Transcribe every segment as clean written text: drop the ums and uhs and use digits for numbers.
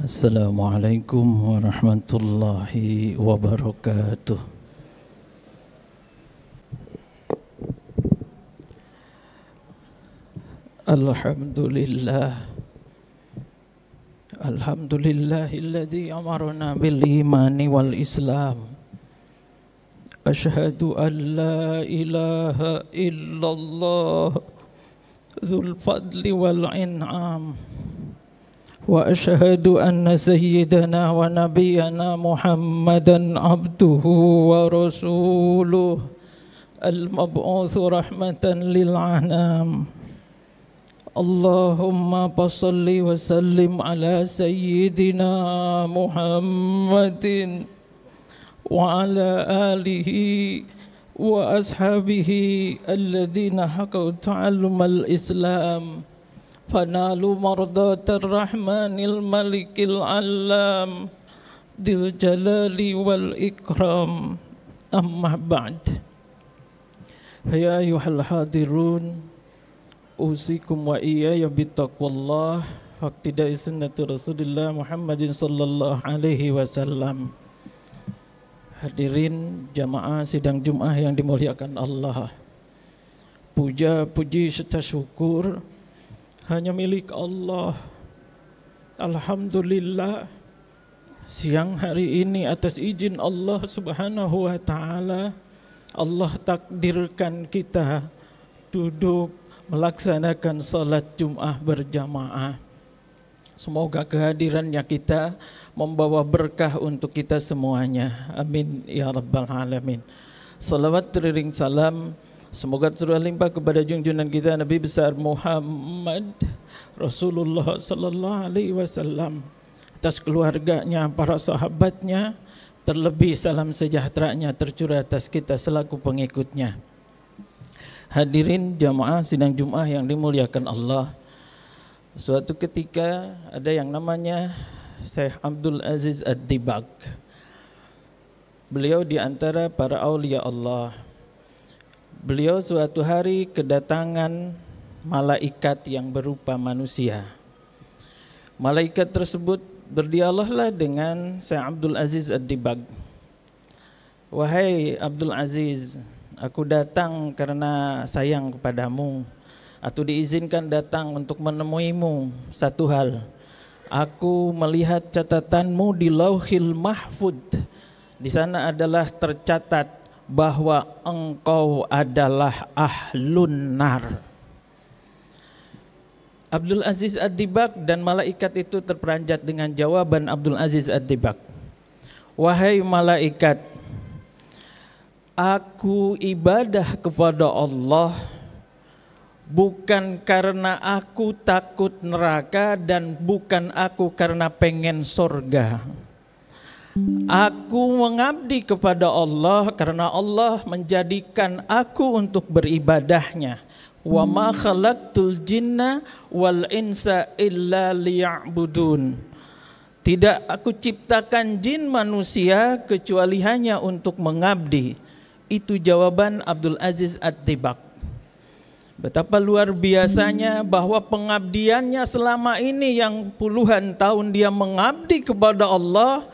Assalamualaikum warahmatullahi wabarakatuh. Alhamdulillahilladzi amarna bil imani wal islam. Asyhadu an la ilaha illallah dzul fadli wal in'am. Wa asyhadu anna sayyidana wa nabiyyana Muhammadan abduhu wa rasuluh al-mab'utsu rahmatan lil anam. Allahumma salli wa sallim ala sayyidina Muhammadin wa ala alihi wa ashabihi alladhina haqqa ta'allumal Islam fanalu mardatar rahmanil malikil alam dil jalali wal ikram. Amma ba'd. Ya ayyuhal hadirun, usikum wa iyaya bittaqwallah waqtidai sunnati Rasulillah Muhammadin sallallahu alaihi wasallam. Hadirin jamaah sidang Jumat yang dimuliakan Allah, puja puji serta syukur hanya milik Allah. Alhamdulillah, siang hari ini atas izin Allah subhanahu wa ta'ala, Allah takdirkan kita duduk melaksanakan salat Jumat berjamaah. Semoga kehadirannya kita membawa berkah untuk kita semuanya. Amin ya rabbal alamin. Salawat teriring salam semoga terus limpah kepada junjungan kita Nabi besar Muhammad Rasulullah sallallahu alaihi wasallam, atas keluarganya, para sahabatnya, terlebih salam sejahteranya tercurah atas kita selaku pengikutnya. Hadirin jamaah sidang Jumat yang dimuliakan Allah, suatu ketika ada yang namanya Syekh Abdul Aziz Ad-Dibag. Beliau di antara para aulia Allah. Beliau suatu hari kedatangan malaikat yang berupa manusia. Malaikat tersebut berdialoglah dengan Syekh Abdul Aziz Ad-Dibag. Wahai Abdul Aziz, aku datang karena sayang kepadamu, atau diizinkan datang untuk menemuimu satu hal. Aku melihat catatanmu di Lauhil Mahfud. Di sana adalah tercatat bahwa engkau adalah ahlun nar. Abdul Aziz Ad-Dibag dan malaikat itu terperanjat dengan jawaban Abdul Aziz Ad-Dibag. Wahai malaikat, aku ibadah kepada Allah bukan karena aku takut neraka dan bukan aku karena pengen surga. Aku mengabdi kepada Allah karena Allah menjadikan aku untuk beribadahnya. Wa ma khalaqtul jinna wal insa illa liya'budun. Tidak aku ciptakan jin manusia kecuali hanya untuk mengabdi. Itu jawaban Abdul Aziz Ad-Dibag. Betapa luar biasanya bahwa pengabdiannya selama ini yang puluhan tahun dia mengabdi kepada Allah,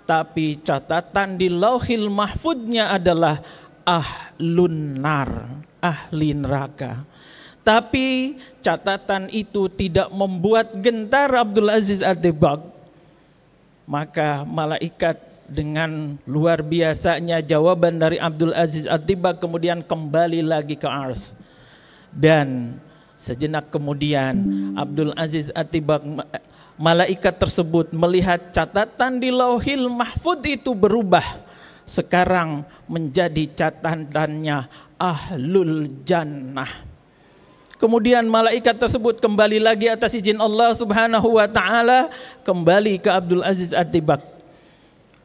tapi catatan di Lauhil Mahfudnya adalah ahlun nar, ahli neraka. Tapi catatan itu tidak membuat gentar Abdul Aziz Ad-Dibag. Maka malaikat dengan luar biasanya jawaban dari Abdul Aziz Ad-Dibag kemudian kembali lagi ke ars. Dan sejenak kemudian Abdul Aziz Ad-Dibag, malaikat tersebut melihat catatan di Lauhil Mahfud itu berubah. Sekarang menjadi catatannya ahlul jannah. Kemudian malaikat tersebut kembali lagi atas izin Allah subhanahu wa ta'ala, kembali ke Abdul Aziz Ad-Dibag.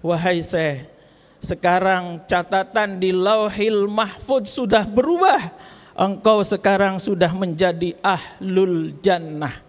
Wahai Syekh, sekarang catatan di Lauhil Mahfud sudah berubah. Engkau sekarang sudah menjadi ahlul jannah.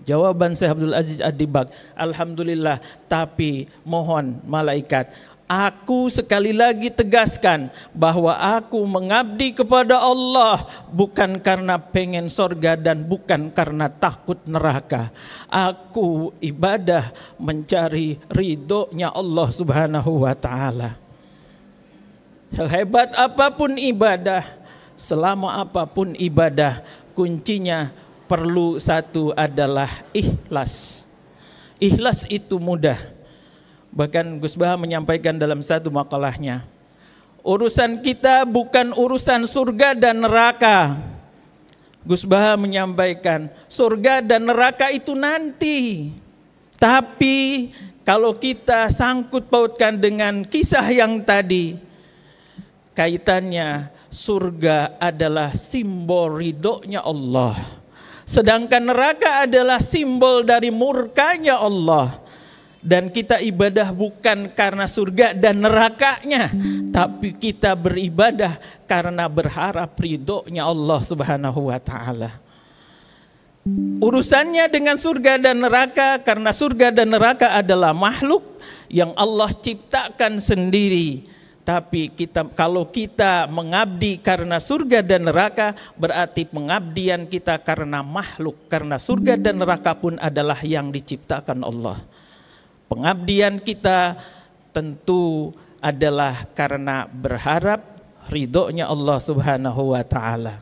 Jawaban Syekh Abdul Aziz Ad-Dibag, alhamdulillah, tapi mohon malaikat, Aku sekali lagi tegaskan bahwa aku mengabdi kepada Allah bukan karena pengen sorga dan bukan karena takut neraka. Aku ibadah mencari ridhonya Allah Subhanahu wa ta'ala. Hebat apapun ibadah, selama apapun ibadah, kuncinya perlu satu adalah ikhlas. Ikhlas itu mudah. Bahkan Gus Baha menyampaikan dalam satu makalahnya, urusan kita bukan urusan surga dan neraka. Gus Baha menyampaikan, surga dan neraka itu nanti. Tapi kalau kita sangkut pautkan dengan kisah yang tadi, kaitannya surga adalah simbol ridhonya Allah. Sedangkan neraka adalah simbol dari murkanya Allah. Dan kita ibadah bukan karena surga dan nerakanya, tapi kita beribadah karena berharap ridhonya Allah Subhanahu wa ta'ala. Urusannya dengan surga dan neraka, karena surga dan neraka adalah makhluk yang Allah ciptakan sendiri. Tapi kalau kita mengabdi karena surga dan neraka, berarti pengabdian kita karena makhluk. Karena surga dan neraka pun adalah yang diciptakan Allah. Pengabdian kita tentu adalah karena berharap ridhonya Allah Subhanahu wa ta'ala.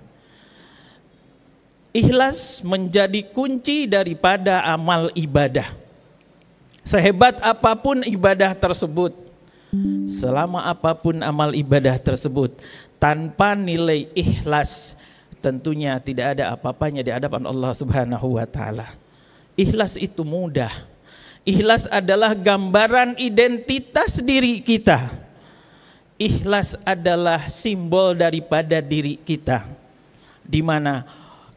Ikhlas menjadi kunci daripada amal ibadah. Sehebat apapun ibadah tersebut, selama apapun amal ibadah tersebut, tanpa nilai ikhlas, tentunya tidak ada apa-apanya di hadapan Allah Subhanahu wa ta'ala. Ikhlas itu mudah. Ikhlas adalah gambaran identitas diri kita. Ikhlas adalah simbol daripada diri kita, di mana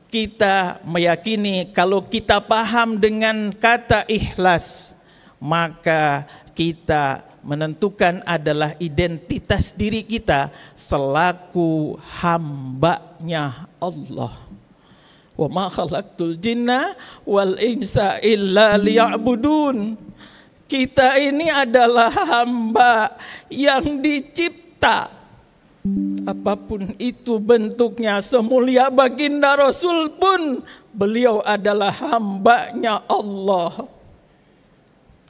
kita meyakini kalau kita paham dengan kata ikhlas, maka kita menentukan adalah identitas diri kita selaku hambanya Allah. Wa ma khalaqtul jinna wal insa illa liya'budun. Kita ini adalah hamba yang dicipta, apapun itu bentuknya, semulia baginda Rasul pun beliau adalah hambanya Allah.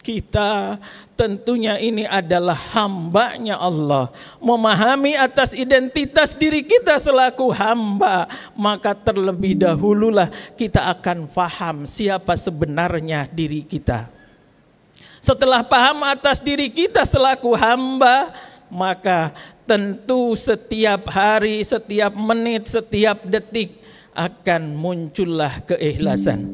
Kita tentunya ini adalah hambanya Allah. Memahami atas identitas diri kita selaku hamba, maka terlebih dahululah kita akan paham siapa sebenarnya diri kita. Setelah paham atas diri kita selaku hamba, maka tentu setiap hari, setiap menit, setiap detik akan muncullah keikhlasan.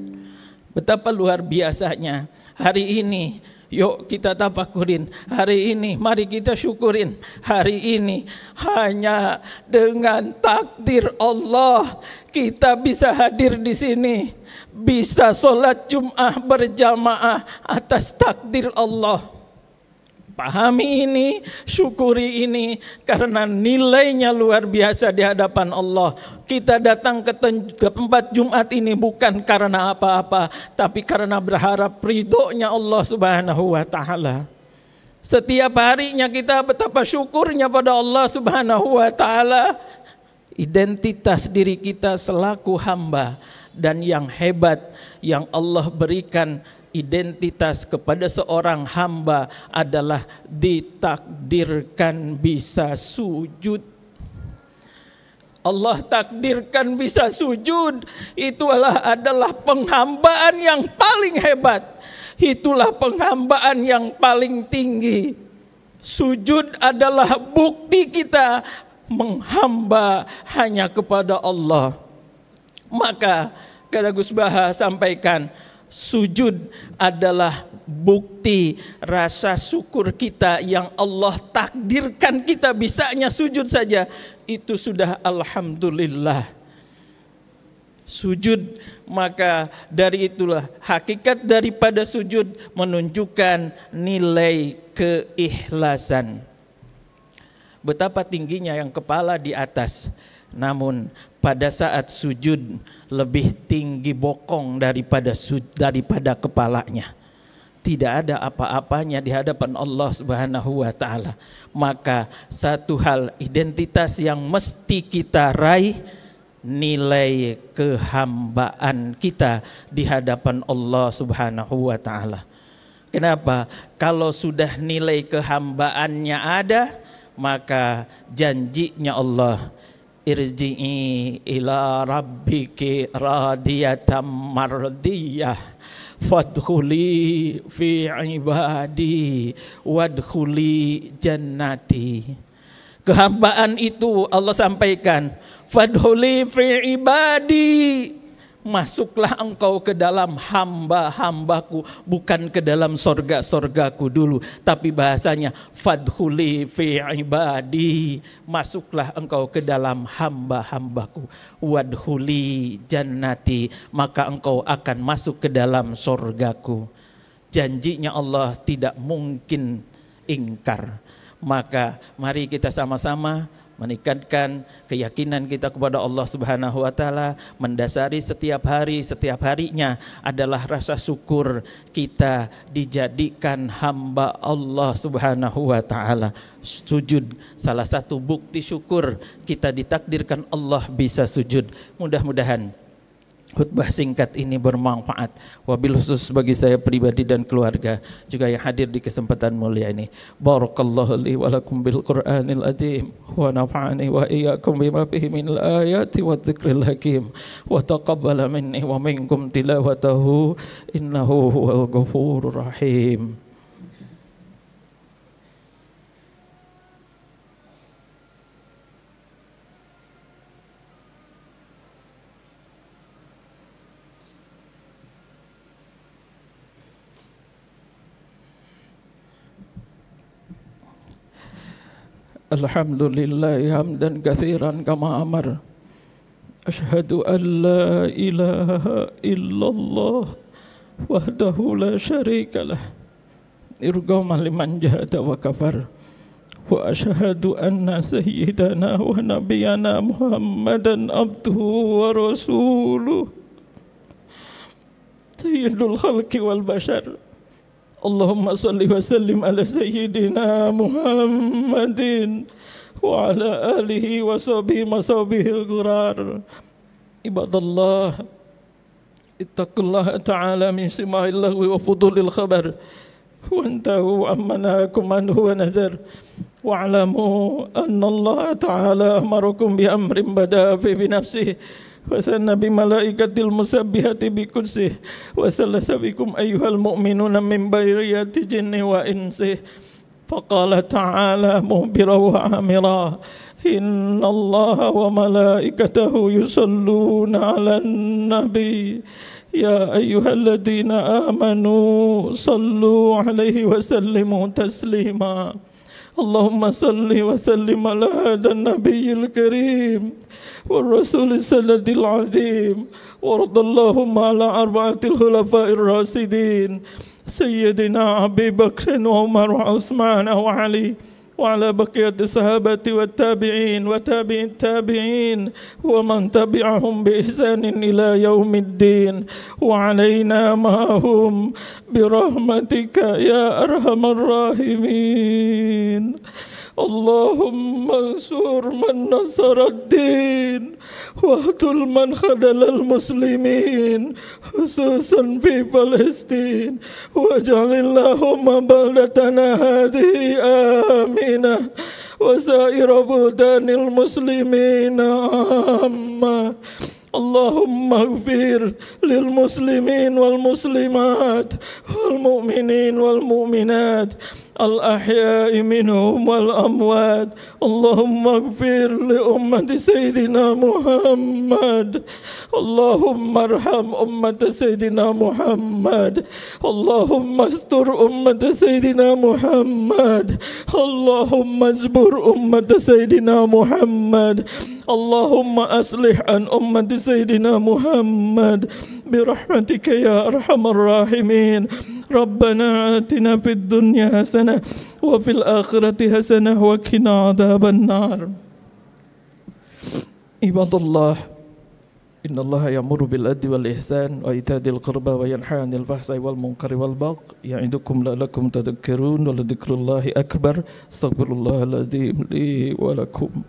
Betapa luar biasanya. Hari ini, yuk kita tafakurin. Hari ini, mari kita syukurin. Hari ini, hanya dengan takdir Allah, kita bisa hadir di sini. Bisa sholat Jum'ah berjamaah atas takdir Allah. Pahami ini, syukuri ini, karena nilainya luar biasa di hadapan Allah. Kita datang ke tempat Jumat ini bukan karena apa-apa, tapi karena berharap ridhonya Allah Subhanahu wa ta'ala. Setiap harinya kita betapa syukurnya pada Allah Subhanahu wa ta'ala. Identitas diri kita selaku hamba, dan yang hebat yang Allah berikan identitas kepada seorang hamba adalah ditakdirkan bisa sujud. Allah takdirkan bisa sujud. Itulah adalah penghambaan yang paling hebat. Itulah penghambaan yang paling tinggi. Sujud adalah bukti kita menghamba hanya kepada Allah. Maka kata Gus Baha sampaikan, sujud adalah bukti rasa syukur kita yang Allah takdirkan kita bisanya sujud saja. Itu sudah alhamdulillah. Sujud, maka dari itulah hakikat daripada sujud menunjukkan nilai keikhlasan. Betapa tingginya yang kepala di atas, namun pada saat sujud lebih tinggi bokong daripada kepalanya. tidak ada apa-apanya di hadapan Allah Subhanahu wa taala. Maka satu hal identitas yang mesti kita raih, nilai kehambaan kita di hadapan Allah Subhanahu wa taala. Kenapa? Kalau sudah nilai kehambaannya ada, maka janjinya Allah, irji'i ila rabbiki radiyatan mardiyah fadkhuli fi ibadi wadkhuli jannati. Kehambaan itu Allah sampaikan, fadkhuli fi ibadi, masuklah engkau ke dalam hamba-hambaku, bukan ke dalam sorga-sorgaku dulu, tapi bahasanya fadkhuli fi ibadi, masuklah engkau ke dalam hamba-hambaku, wadkhuli jannati, maka engkau akan masuk ke dalam sorgaku. Janjinya Allah tidak mungkin ingkar. Maka mari kita sama-sama meningkatkan keyakinan kita kepada Allah Subhanahu wa taala, mendasari setiap hari, setiap harinya adalah rasa syukur kita dijadikan hamba Allah Subhanahu wa taala. Sujud salah satu bukti syukur kita ditakdirkan Allah bisa sujud. Mudah-mudahan khutbah singkat ini bermanfaat, wabil khusus bagi saya pribadi dan keluarga juga yang hadir di kesempatan mulia ini. Barakallahu li wa lakum bil Qur'anil azim wa nafa'ani wa iyyakum bima fihi minal ayati wadh-dhikril hakim wa taqabbala minni wa minkum tilawatahu innahu huwal ghafurur rahim. Alhamdulillah hamdan katsiran kama amar. Asyhadu an la ilaha illallah wahdahu la syarikalah irghaman liman jahada wa kafar. Wa asyhadu anna sayyidana wa nabiyyana Muhammadan abduhu wa rasuluh sayyidul khalqi wal bashar. Allahumma salli wa sallim ala sayyidina Muhammadin wa ala alihi wa sahbihi masabihil ghurar. Ibadallah, ittaqullaha ta'ala min sima'il lahwi wa fudulil khabar wa antahu amma nahakum anhu wa nazar wa alamu anna Allah ta'ala amarakum bi amrin bada fi binafsihi وثنى بملائكة المسبحة بقدسه وثلث بكم أيها المؤمنون من بيرية جن وإنسه فقال تعالى مخبرا وعامرا إن الله وملائكته يصلون على النبي يا أيها الذين آمنوا صلوا عليه وسلموا تسليما اللهم صل وسلم على هذا النبي الكريم والرسول السند العظيم وارض اللهم على أربعة الخلفاء الراشدين سيدنا أبي بكر وعمر وعثمان وعلي وعلى بقية الصحابة والتابعين وتابع التابعين ومن تبعهم بإحسان إلى يوم الدين وعلينا معهم برحمتك يا أرحم الراحمين. اللهم انصر من نصر الدين واخذل من خذل المسلمين خصوصا في فلسطين واجعل اللهم بلدتنا هذه آمنة وسائر بلدان المسلمين عامة. اللهم اغفر للمسلمين والمسلمات والمؤمنين والمؤمنات الأحياء منهم والأموات. اللهم اغفر لأمة سيدنا محمد. اللهم ارحم أمة سيدنا محمد. اللهم استر أمة سيدنا محمد. اللهم اجبر أمة سيدنا محمد. اللهم أصلح عن أمة سيدنا محمد برحمتك يا أرحم الراحمين. ربنا آتنا في الدنيا حسنة وفي الآخرة حسنة وقنا عذاب النار. عباد الله، Innallaha ya'muru bil adli wal ihsan wa ita'i dzil qurba wa yanha 'anil fahsya'i wal munkari wal baghi ya'idukum la'allakum tadhakkarun wa la dzikrullahi akbar. Astaghfirullahal adzim li wa lakum.